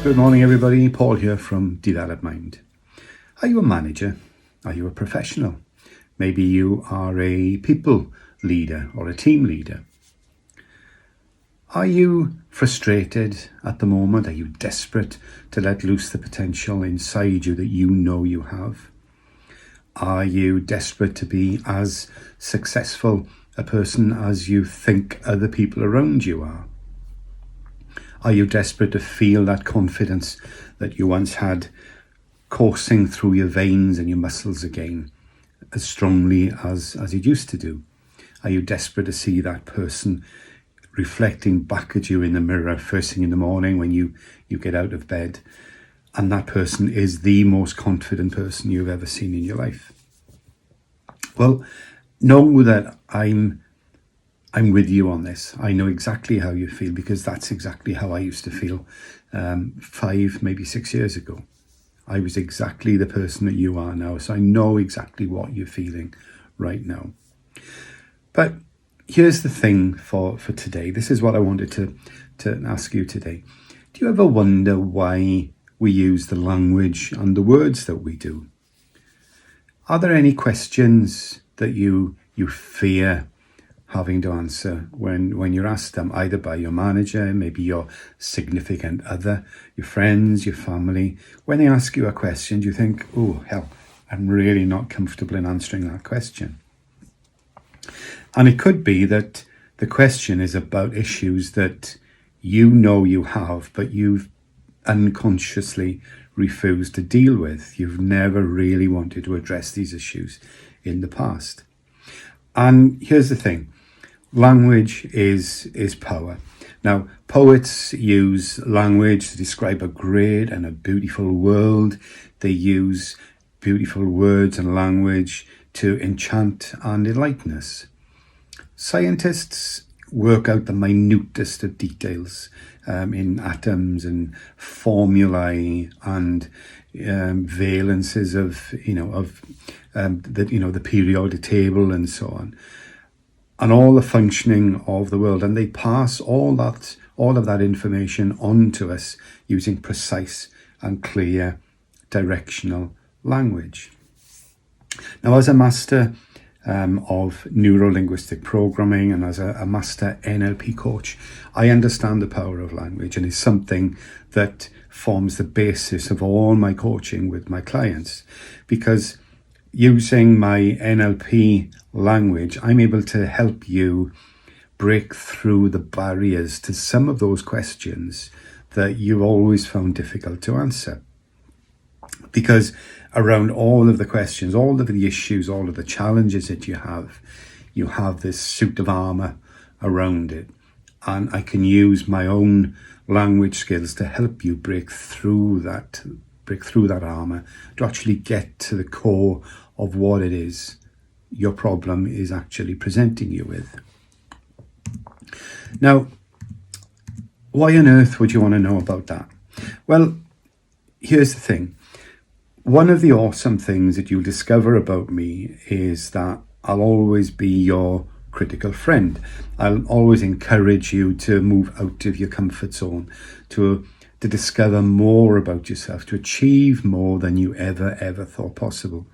Good morning, everybody. Paul here from Develop Mind. Are you a manager? Are you a professional? Maybe you are a people leader or a team leader. Are you frustrated at the moment? Are you desperate to let loose the potential inside you that you know you have? Are you desperate to be as successful a person as you think other people around you are? Are you desperate to feel that confidence that you once had coursing through your veins and your muscles again as strongly as it used to do? Are you desperate to see that person reflecting back at you in the mirror first thing in the morning when you get out of bed, and that person is the most confident person you've ever seen in your life? Well, know that I'm with you on this. I know exactly how you feel, because that's exactly how I used to feel 5, maybe 6 years ago. I was exactly the person that you are now, so I know exactly what you're feeling right now. But here's the thing for today. This is what I wanted to ask you today. Do you ever wonder why we use the language and the words that we do? Are there any questions that you fear having to answer when you're asked them, either by your manager, maybe your significant other, your friends, your family? When they ask you a question, do you think, oh, hell, I'm really not comfortable in answering that question? And it could be that the question is about issues that you know you have, but you've unconsciously refused to deal with. You've never really wanted to address these issues in the past. And here's the thing. Language is power. Now, poets use language to describe a great and a beautiful world. They use beautiful words and language to enchant and enlighten us. Scientists work out the minutest of details in atoms and formulae and valences of the periodic table and so on, and all the functioning of the world, and they pass all of that information on to us using precise and clear directional language. Now, as a master of neuro-linguistic programming and as a master NLP coach, I understand the power of language, and it's something that forms the basis of all my coaching with my clients, because using my NLP language, I'm able to help you break through the barriers to some of those questions that you've always found difficult to answer. Because around all of the questions, all of the issues, all of the challenges that you have this suit of armor around it. And I can use my own language skills to help you break through that armor, to actually get to the core of what it is your problem is actually presenting you with. Now, why on earth would you want to know about that? Well, here's the thing. One of the awesome things that you'll discover about me is that I'll always be your critical friend. I'll always encourage you to move out of your comfort zone, to discover more about yourself, to achieve more than you ever thought possible.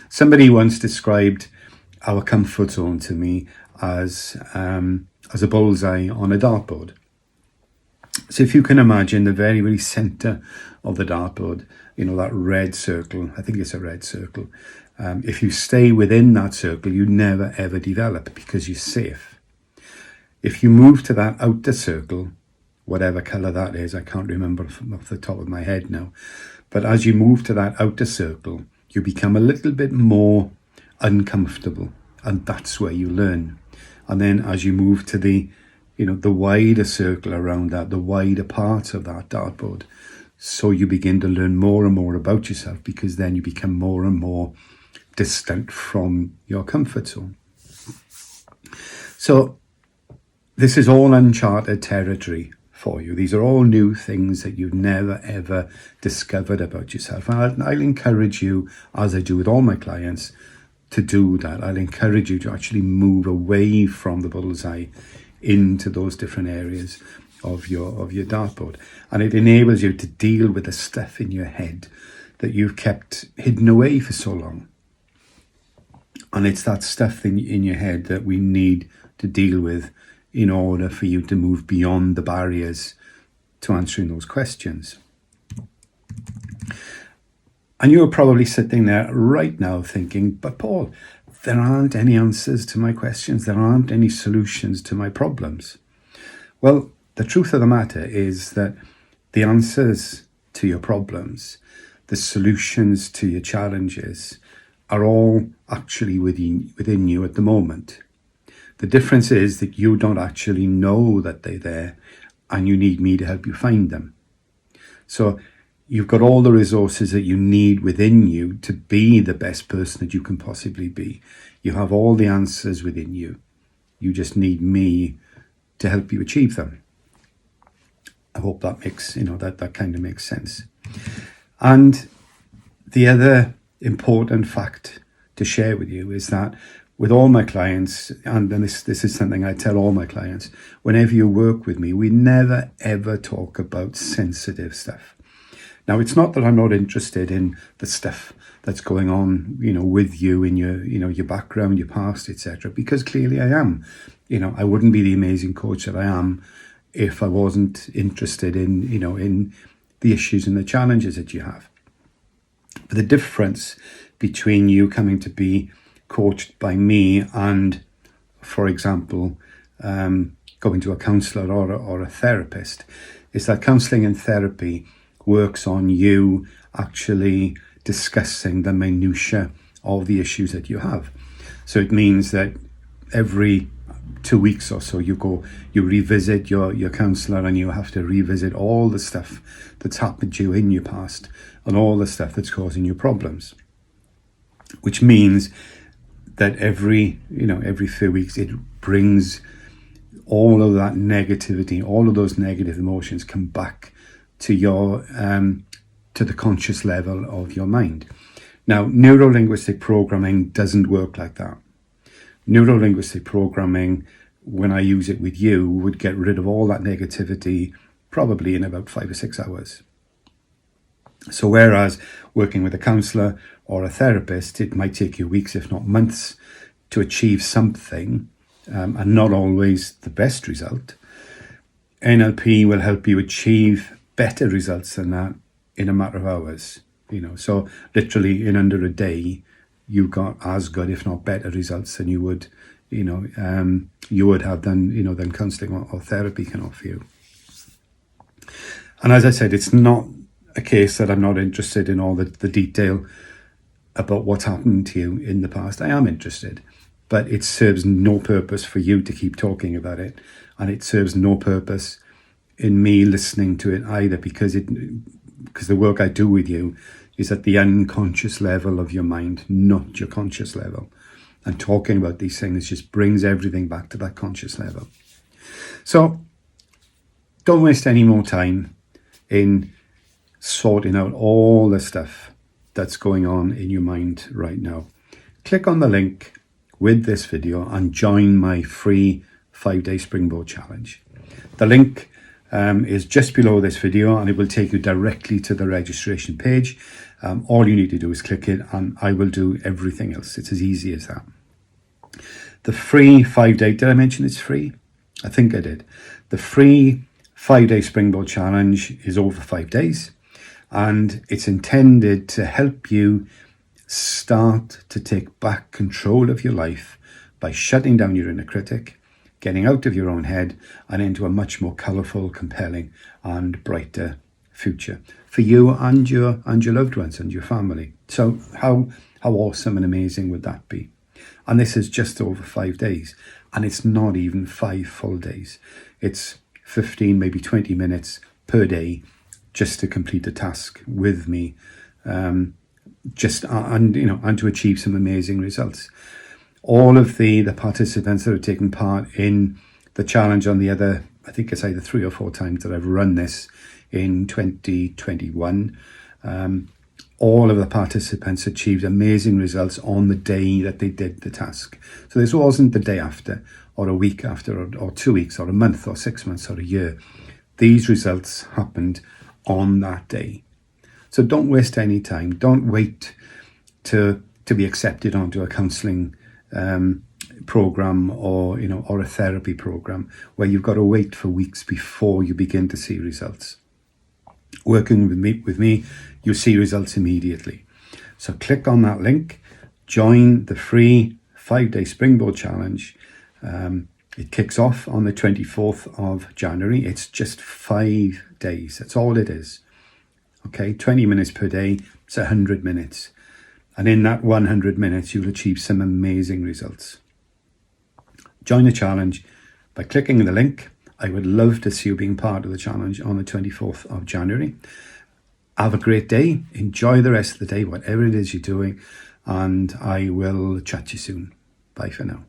Somebody once described our comfort zone to me as a bullseye on a dartboard. So if you can imagine the very, very center of the dartboard, that red circle, I think it's a red circle. If you stay within that circle, you never ever develop because you're safe. If you move to that outer circle, whatever color that is, I can't remember off the top of my head now, but as you move to that outer circle, you become a little bit more uncomfortable, and that's where you learn. And then as you move to the wider circle around that, the wider part of that dartboard, so you begin to learn more and more about yourself, because then you become more and more distant from your comfort zone. So this is all uncharted territory for you. These are all new things that you've never ever discovered about yourself. And I'll encourage you, as I do with all my clients, to do that. I'll encourage you to actually move away from the bullseye into those different areas of your dartboard, and it enables you to deal with the stuff in your head that you've kept hidden away for so long. And it's that stuff in your head that we need to deal with in order for you to move beyond the barriers to answering those questions. And you're probably sitting there right now thinking, but Paul, there aren't any answers to my questions. There aren't any solutions to my problems. Well, the truth of the matter is that the answers to your problems, the solutions to your challenges, are all actually within you at the moment. The difference is that you don't actually know that they're there, and you need me to help you find them. So you've got all the resources that you need within you to be the best person that you can possibly be. You have all the answers within you. You just need me to help you achieve them. I hope that makes, that kind of makes sense. And the other important fact to share with you is that with all my clients, and this is something I tell all my clients, whenever you work with me, we never ever talk about sensitive stuff. Now, it's not that I'm not interested in the stuff that's going on, with you in your background, your past, etc., because clearly I am. I wouldn't be the amazing coach that I am if I wasn't interested in the issues and the challenges that you have. But the difference between you coming to be coached by me and, for example, going to a counsellor or a therapist is that counselling and therapy works on you actually discussing the minutiae of the issues that you have. So it means that every 2 weeks or so you revisit your counsellor, and you have to revisit all the stuff that's happened to you in your past and all the stuff that's causing you problems, which means that every few weeks it brings all of that negativity, all of those negative emotions come back to your to the conscious level of your mind. Now, neuro-linguistic programming doesn't work like that. Neuro-linguistic programming, when I use it with you, would get rid of all that negativity probably in about 5 or 6 hours. So whereas working with a counsellor or a therapist, it might take you weeks, if not months, to achieve something, and not always the best result, NLP will help you achieve better results than that in a matter of hours. So literally in under a day, you got as good, if not better, results than you would have than counselling or therapy can offer you. And as I said, it's not a case that I'm not interested in all the detail about what's happened to you in the past. I am interested, but it serves no purpose for you to keep talking about it, and it serves no purpose in me listening to it either, because the work I do with you is at the unconscious level of your mind, not your conscious level. And talking about these things just brings everything back to that conscious level. So don't waste any more time in sorting out all the stuff that's going on in your mind right now. Click on the link with this video and join my free 5-day Springboard challenge. The link is just below this video, and it will take you directly to the registration page. All you need to do is click it, and I will do everything else. It's as easy as that. The free 5-day, did I mention it's free? I think I did. The free 5-day Springboard challenge is over 5 days, and it's intended to help you start to take back control of your life by shutting down your inner critic, getting out of your own head and into a much more colourful, compelling and brighter future for you and your loved ones and your family. So how awesome and amazing would that be? And this is just over 5 days, and it's not even 5 full days. It's 15, maybe 20 minutes per day just to complete the task with me, and to achieve some amazing results. All of the participants that have taken part in the challenge on the other, I think it's either 3 or 4 times that I've run this in 2021, all of the participants achieved amazing results on the day that they did the task. So this wasn't the day after, or a week after, or 2 weeks, or a month, or 6 months, or a year. these results happened on that day. So don't waste any time. Don't wait to be accepted onto a counselling program or a therapy program where you've got to wait for weeks before you begin to see results. Working with me, you'll see results immediately. So click on that link, join the free 5-day Springboard challenge. It kicks off on the 24th of January. It's just 5 days. That's all it is. Okay, 20 minutes per day. It's 100 minutes. And in that 100 minutes, you'll achieve some amazing results. Join the challenge by clicking the link. I would love to see you being part of the challenge on the 24th of January. Have a great day. Enjoy the rest of the day, whatever it is you're doing. And I will chat to you soon. Bye for now.